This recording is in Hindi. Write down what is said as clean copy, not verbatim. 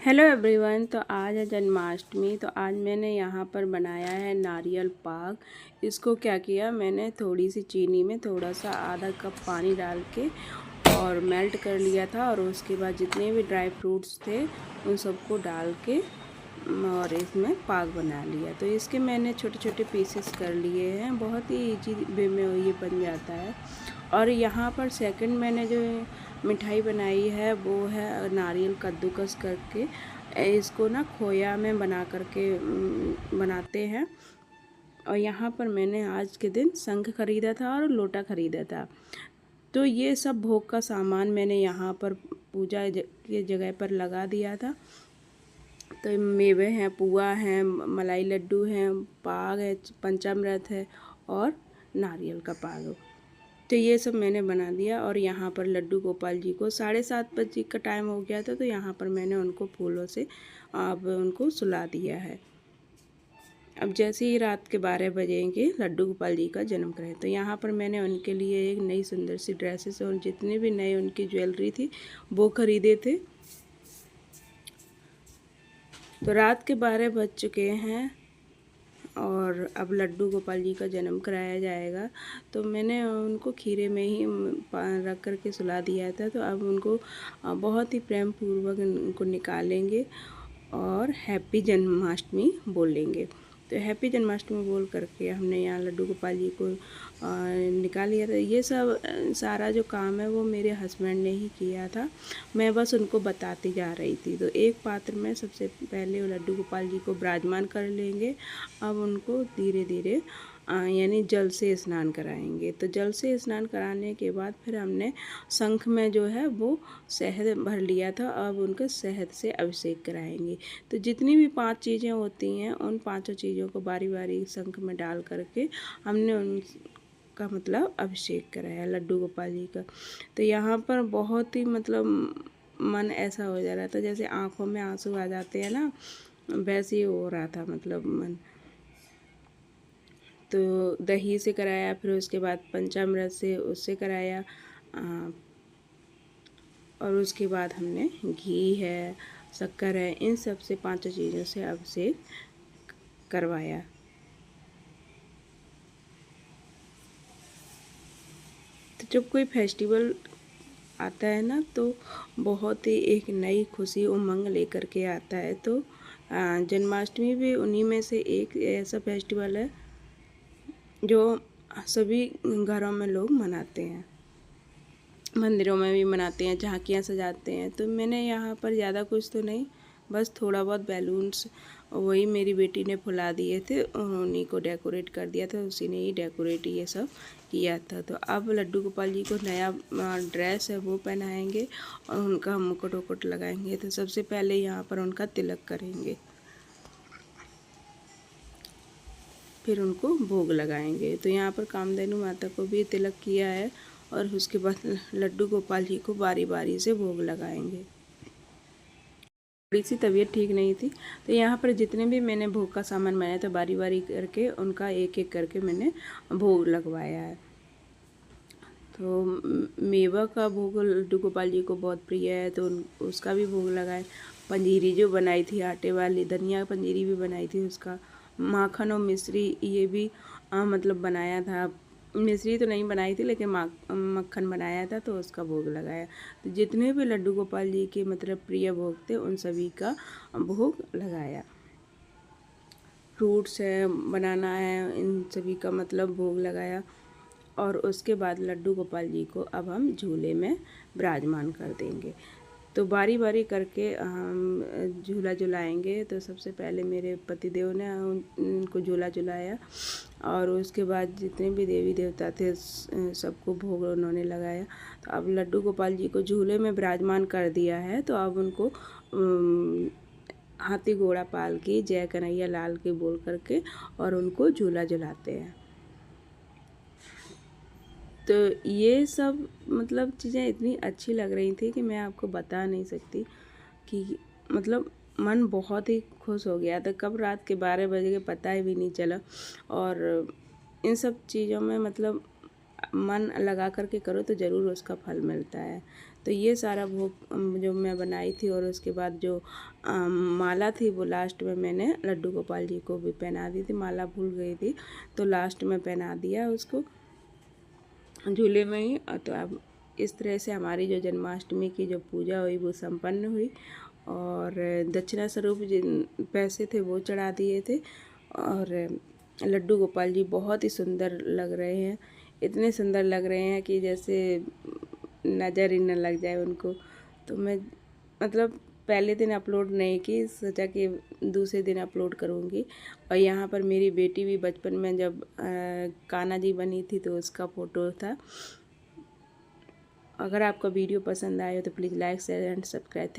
Hello everyone. तो आज है जन्माष्टमी। तो आज मैंने यहाँ पर बनाया है नारियल पाक। इसको क्या किया, मैंने थोड़ी सी चीनी में थोड़ा सा आधा कप पानी डाल के और मेल्ट कर लिया था, और उसके बाद जितने भी ड्राई फ्रूट्स थे उन सबको डाल के और इसमें पाक बना लिया। तो इसके मैंने छोटे छोटे पीसेस कर लिए हैं, बहुत ही इजी वे में ये बन जाता है। और यहाँ पर सेकंड मैंने जो मिठाई बनाई है वो है नारियल कद्दूकस करके। इसको ना खोया में बना करके बनाते हैं। और यहाँ पर मैंने आज के दिन शंख खरीदा था और लोटा खरीदा था। तो ये सब भोग का सामान मैंने यहाँ पर पूजा की जगह पर लगा दिया था। तो मेवे हैं, पुआ हैं, मलाई लड्डू हैं, पाग है, पंचामृत है और नारियल का पाग। तो ये सब मैंने बना दिया। और यहाँ पर लड्डू गोपाल जी को 7:30 बजे का टाइम हो गया था, तो यहाँ पर मैंने उनको फूलों से अब उनको सुला दिया है। अब जैसे ही रात के 12 बजेंगे लड्डू गोपाल जी का जन्म करें, तो यहाँ पर मैंने उनके लिए एक नई सुंदर सी ड्रेसेस और जितने भी नए उनकी ज्वेलरी थी वो खरीदे थे। तो रात के 12 बज चुके हैं और अब लड्डू गोपाल जी का जन्म कराया जाएगा। तो मैंने उनको खीरे में ही रख कर के सुला दिया था। तो अब उनको बहुत ही प्रेम पूर्वक उनको निकालेंगे और हैप्पी जन्माष्टमी बोलेंगे। तो हैप्पी जन्माष्टमी बोल करके हमने यहाँ लड्डू गोपाल जी को निकाल लिया था। ये सब सारा जो काम है वो मेरे हस्बैंड ने ही किया था, मैं बस उनको बताती जा रही थी। तो एक पात्र में सबसे पहले लड्डू गोपाल जी को विराजमान कर लेंगे। अब उनको धीरे धीरे यानी जल से स्नान कराएंगे। तो जल से स्नान कराने के बाद फिर हमने शंख में जो है वो शहद भर लिया था, अब उनके शहद से अभिषेक कराएंगे। तो जितनी भी 5 चीज़ें होती हैं उन 5 चीज़ों को बारी बारी शंख में डाल करके हमने उनका मतलब अभिषेक कराया लड्डू गोपाल जी का। तो यहाँ पर बहुत ही मतलब मन ऐसा हो जा रहा था जैसे आँखों में आंसू आ जाते हैं ना, वैसे ही हो रहा था मतलब मन। तो दही से कराया, फिर उसके बाद पंचामृत से उससे कराया, और उसके बाद हमने घी है, शक्कर है, इन सब से 5 चीज़ों से अभिषेक करवाया। तो जब कोई फेस्टिवल आता है ना तो बहुत ही एक नई खुशी उमंग लेकर के आता है। तो जन्माष्टमी भी उन्हीं में से एक ऐसा फेस्टिवल है जो सभी घरों में लोग मनाते हैं, मंदिरों में भी मनाते हैं, झांकियाँ सजाते हैं। तो मैंने यहाँ पर ज़्यादा कुछ तो नहीं, बस थोड़ा बहुत बैलून्स वही मेरी बेटी ने फुला दिए थे, उन्हीं को डेकोरेट कर दिया था, उसी ने ही डेकोरेट ये सब किया था। तो अब लड्डू गोपाल जी को नया ड्रेस है वो पहनाएंगे और उनका मुकुट वुकुट लगाएंगे। तो सबसे पहले यहाँ पर उनका तिलक करेंगे, फिर उनको भोग लगाएंगे। तो यहाँ पर कामधेनु माता को भी तिलक किया है और उसके बाद लड्डू गोपाल जी को बारी बारी से भोग लगाएंगे। थोड़ी सी तबीयत ठीक नहीं थी, तो यहाँ पर जितने भी मैंने भोग का सामान बनाया था बारी बारी करके उनका एक एक करके मैंने भोग लगवाया है। तो मेवा का भोग लड्डू गोपाल जी को बहुत प्रिय है, तो उसका भी भोग लगाए। पंजीरी जो बनाई थी आटे वाली, धनिया पंजीरी भी बनाई थी, उसका माखन और मिश्री ये भी मतलब बनाया था। मिश्री तो नहीं बनाई थी लेकिन मक्खन बनाया था, तो उसका भोग लगाया। तो जितने भी लड्डू गोपाल जी के मतलब प्रिय भोग थे उन सभी का भोग लगाया। फ्रूट्स है, बनाना है, इन सभी का मतलब भोग लगाया। और उसके बाद लड्डू गोपाल जी को अब हम झूले में विराजमान कर देंगे। तो बारी बारी करके हम झूला झुलाएंगे। तो सबसे पहले मेरे पतिदेव ने उनको झूला झुलाया और उसके बाद जितने भी देवी देवता थे सबको भोग उन्होंने लगाया। तो अब लड्डू गोपाल जी को झूले में विराजमान कर दिया है। तो अब उनको हाथी घोड़ा पाल के जय कन्हैया लाल के बोल करके और उनको झूला झुलाते हैं। तो ये सब मतलब चीज़ें इतनी अच्छी लग रही थी कि मैं आपको बता नहीं सकती कि मतलब मन बहुत ही खुश हो गया था। कब रात के 12 बजे के पता ही भी नहीं चला। और इन सब चीज़ों में मतलब मन लगा करके करो तो ज़रूर उसका फल मिलता है। तो ये सारा भोग जो मैं बनाई थी, और उसके बाद जो माला थी वो लास्ट में मैंने लड्डू गोपाल जी को भी पहना दी थी। माला भूल गई थी तो लास्ट में पहना दिया उसको झूले में ही। तो अब इस तरह से हमारी जो जन्माष्टमी की जो पूजा हुई वो संपन्न हुई, और दक्षिणा स्वरूप जिन पैसे थे वो चढ़ा दिए थे। और लड्डू गोपाल जी बहुत ही सुंदर लग रहे हैं, इतने सुंदर लग रहे हैं कि जैसे नज़र ही न लग जाए उनको। तो मैं मतलब पहले दिन अपलोड नहीं की, सोचा कि दूसरे दिन अपलोड करूँगी। और यहाँ पर मेरी बेटी भी बचपन में जब कान्हा जी बनी थी तो उसका फ़ोटो था। अगर आपको वीडियो पसंद आए तो please like share and subscribe.